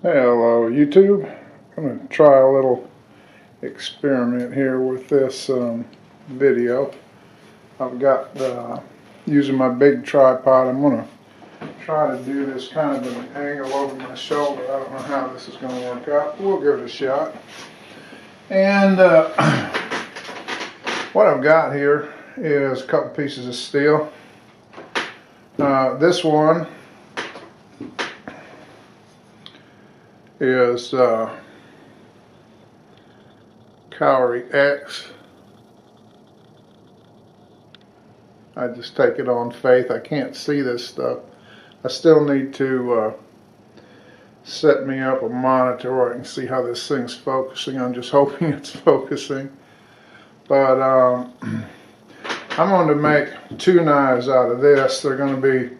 Hello YouTube. I'm going to try a little experiment here with this video. I've got using my big tripod. I'm going to try to do this kind of an angle over my shoulder. I don't know how this is going to work out. We'll give it a shot. And what I've got here is a couple pieces of steel. This one is Cowry X. I just take it on faith. I can't see this stuff. I still need to set me up a monitor where I can see how this thing's focusing. I'm just hoping it's focusing. But I'm going to make two knives out of this. They're going to be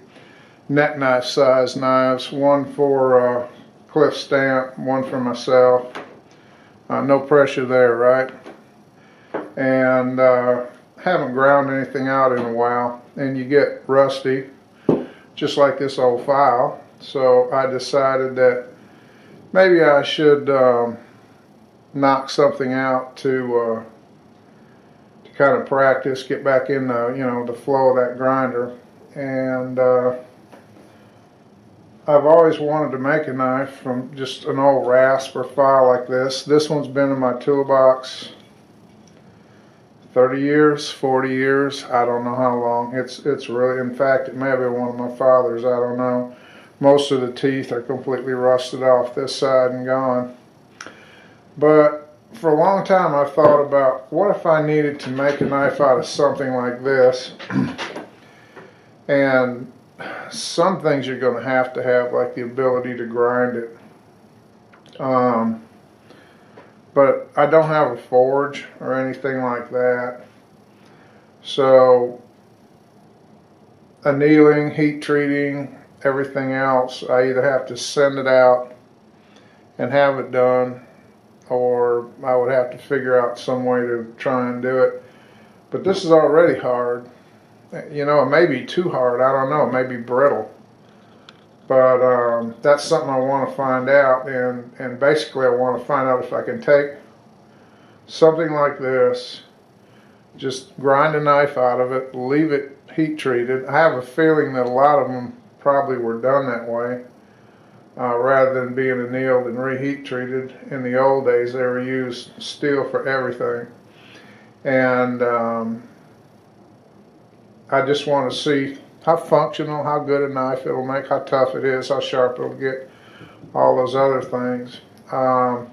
neck knife size knives. One for Cliff Stamp, one for myself. No pressure there, right? And haven't ground anything out in a while, and you get rusty just like this old file. So I decided that maybe I should knock something out to kind of practice, get back in the the flow of that grinder. And I've always wanted to make a knife from just an old rasp or file like this. This one's been in my toolbox 30 years, 40 years, I don't know how long. It's really, in fact, it may have been one of my father's, I don't know. Most of the teeth are completely rusted off this side and gone. But for a long time I thought about, what if I needed to make a knife out of something like this? And some things you're going to have, like the ability to grind it. But I don't have a forge or anything like that. So annealing, heat treating, everything else, I either have to send it out and have it done, or I would have to figure out some way to try and do it. But this is already hard. You know, it may be too hard, I don't know, it may be brittle. But that's something I want to find out, and basically I want to find out if I can take something like this, just grind a knife out of it, leave it heat treated. I have a feeling that a lot of them probably were done that way, rather than being annealed and reheat treated. In the old days they were used steel for everything. And I just want to see how functional, how good a knife it'll make, how tough it is, how sharp it'll get, all those other things. I'm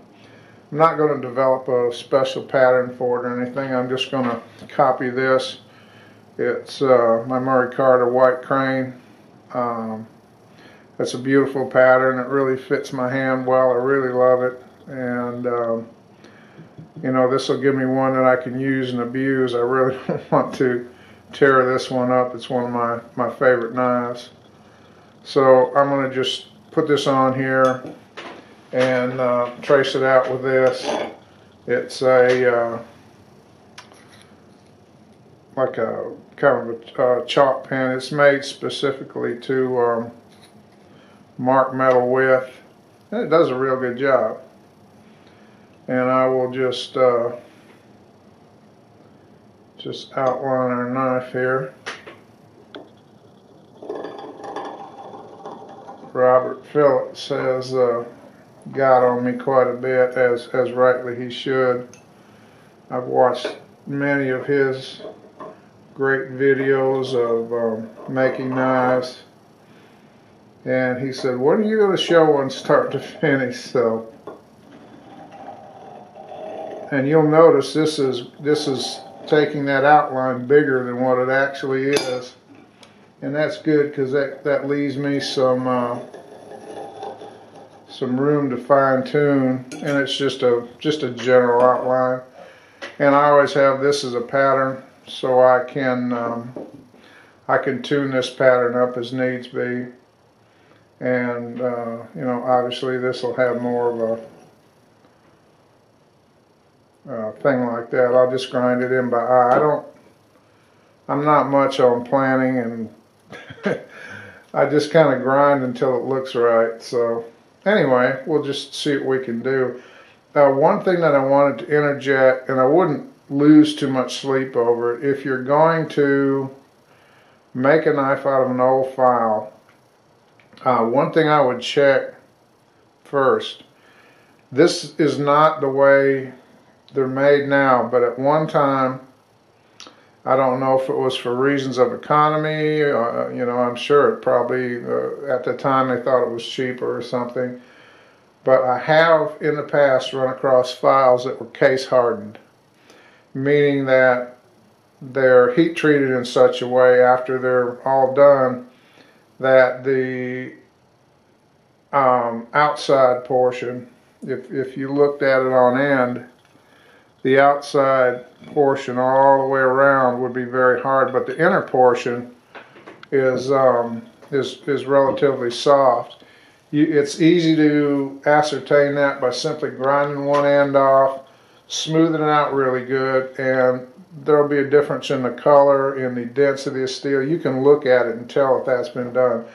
not going to develop a special pattern for it or anything. I'm just going to copy this. It's my Murray Carter White Crane. It's a beautiful pattern. It really fits my hand well. I really love it. And you know, this will give me one that I can use and abuse. I really don't want to tear this one up. It's one of my favorite knives. So I'm going to just put this on here and trace it out with this. It's a like a kind of a chalk pen. It's made specifically to mark metal with, and it does a real good job. And I will just outline our knife here. Robert Phillips has got on me quite a bit, as rightly he should. I've watched many of his great videos of making knives, and he said, "When are you going to show one start to finish?" So, and you'll notice this is taking that outline bigger than what it actually is, and that's good, because that leaves me some room to fine tune, and it's just a general outline. And I always have this as a pattern, so I can tune this pattern up as needs be. And you know, obviously this will have more of a thing like that. I'll just grind it in by eye. I'm not much on planning, and I just kind of grind until it looks right. So anyway, we'll just see what we can do. One thing that I wanted to interject, and I wouldn't lose too much sleep over it, if you're going to make a knife out of an old file, one thing I would check first, this is not the way they're made now, but at one time, I don't know if it was for reasons of economy, you know, I'm sure it probably, at the time they thought it was cheaper or something, but I have in the past run across files that were case hardened, meaning that they're heat treated in such a way after they're all done that the outside portion, if you looked at it on end, the outside portion all the way around would be very hard, but the inner portion is relatively soft. It's easy to ascertain that by simply grinding one end off, smoothing it out really good, and there'll be a difference in the color, in the density of steel. You can look at it and tell if that's been done.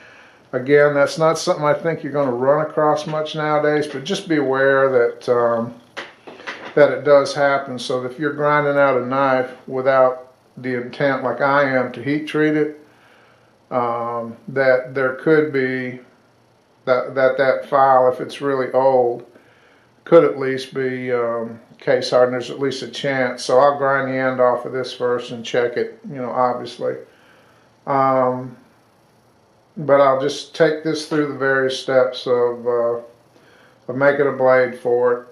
Again, that's not something I think you're going to run across much nowadays, but just be aware that that it does happen. So if you're grinding out a knife without the intent, like I am, to heat treat it, that there could be that file, if it's really old, could at least be case hardened. There's at least a chance. So I'll grind the end off of this first and check it, you know, obviously. But I'll just take this through the various steps of making a blade for it.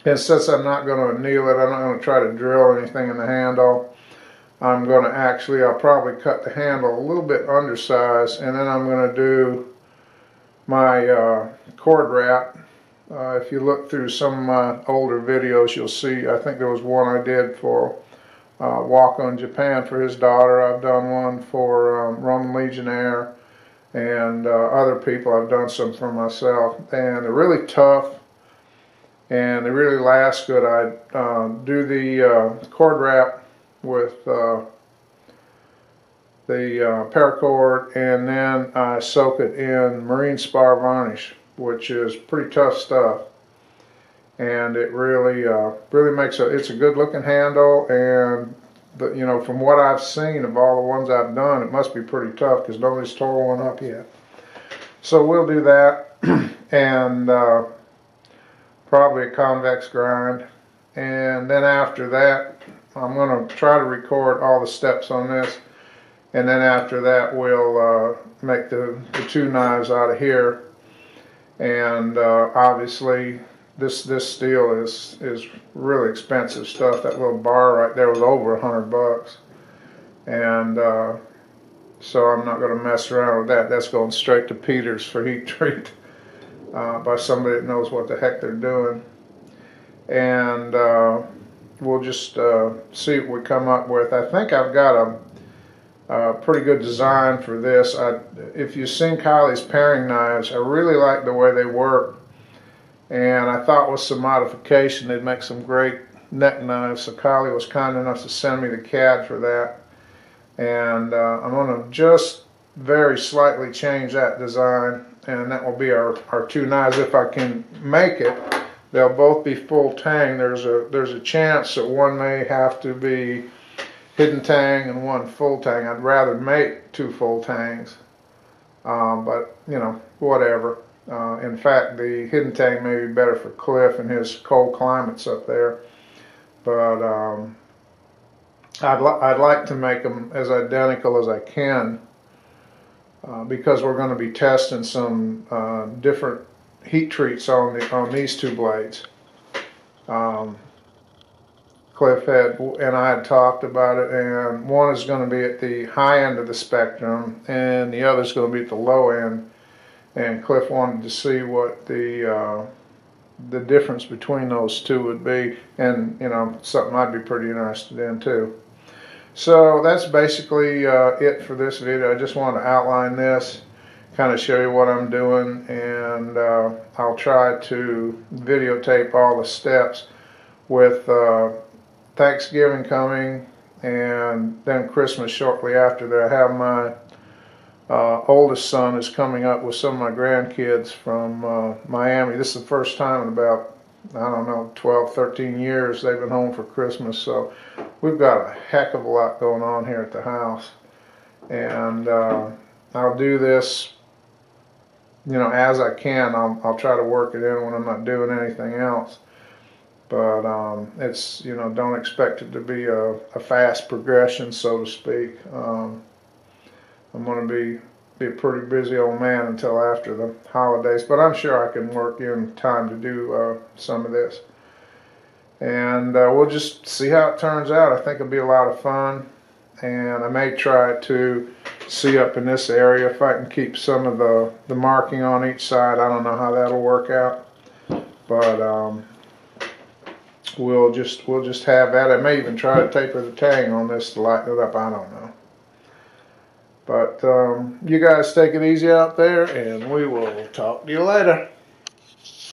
And since I'm not going to anneal it, I'm not going to try to drill anything in the handle. I'm going to actually, I'll probably cut the handle a little bit undersized, and then I'm going to do my cord wrap. If you look through some of my older videos, you'll see, I think there was one I did for Wako in Japan for his daughter. I've done one for Roman Legionnaire, and other people. I've done some for myself, and they're really tough and they really last good. I do the cord wrap with the paracord, and then I soak it in marine spar varnish, which is pretty tough stuff, and it really really makes it's a good looking handle. And you know, from what I've seen of all the ones I've done, it must be pretty tough because nobody's tore one up yet. So we'll do that, and probably a convex grind, and then after that I'm going to try to record all the steps on this, and then after that we'll make the two knives out of here. And obviously this steel is really expensive stuff. That little bar right there was over $100, and so I'm not going to mess around with that. That's going straight to Peter's for heat treat by somebody that knows what the heck they're doing. And we'll just see what we come up with. I think I've got a pretty good design for this. If you've seen Kylie's paring knives, I really like the way they work, and I thought with some modification they'd make some great neck knives. So Kylie was kind enough to send me the CAD for that, and I'm going to just very slightly change that design, and that will be our two knives. If I can make it, they'll both be full tang. There's a chance that one may have to be hidden tang and one full tang. I'd rather make two full tangs, but you know, whatever. In fact, the hidden tang may be better for Cliff and his cold climates up there, but I'd like to make them as identical as I can, because we're going to be testing some different heat treats on these two blades. Cliff and I had talked about it, and one is going to be at the high end of the spectrum and the other is going to be at the low end, and Cliff wanted to see what the difference between those two would be, and you know, something I'd be pretty interested in too. So that's basically it for this video. I just wanted to outline this, kind of show you what I'm doing, and I'll try to videotape all the steps. With Thanksgiving coming and then Christmas shortly after that, I have oldest son is coming up with some of my grandkids from Miami. This is the first time in about, I don't know, 12, 13 years they've been home for Christmas. So we've got a heck of a lot going on here at the house. And I'll do this, you know, as I can. I'll try to work it in when I'm not doing anything else. But it's, you know, don't expect it to be a fast progression, so to speak. I'm going to be a pretty busy old man until after the holidays, but I'm sure I can work in time to do some of this. And we'll just see how it turns out. I think it'll be a lot of fun, and I may try to see up in this area if I can keep some of the marking on each side. I don't know how that'll work out, but we'll just have that. I may even try to taper the tang on this to lighten it up. I don't know. But you guys take it easy out there, and we will talk to you later.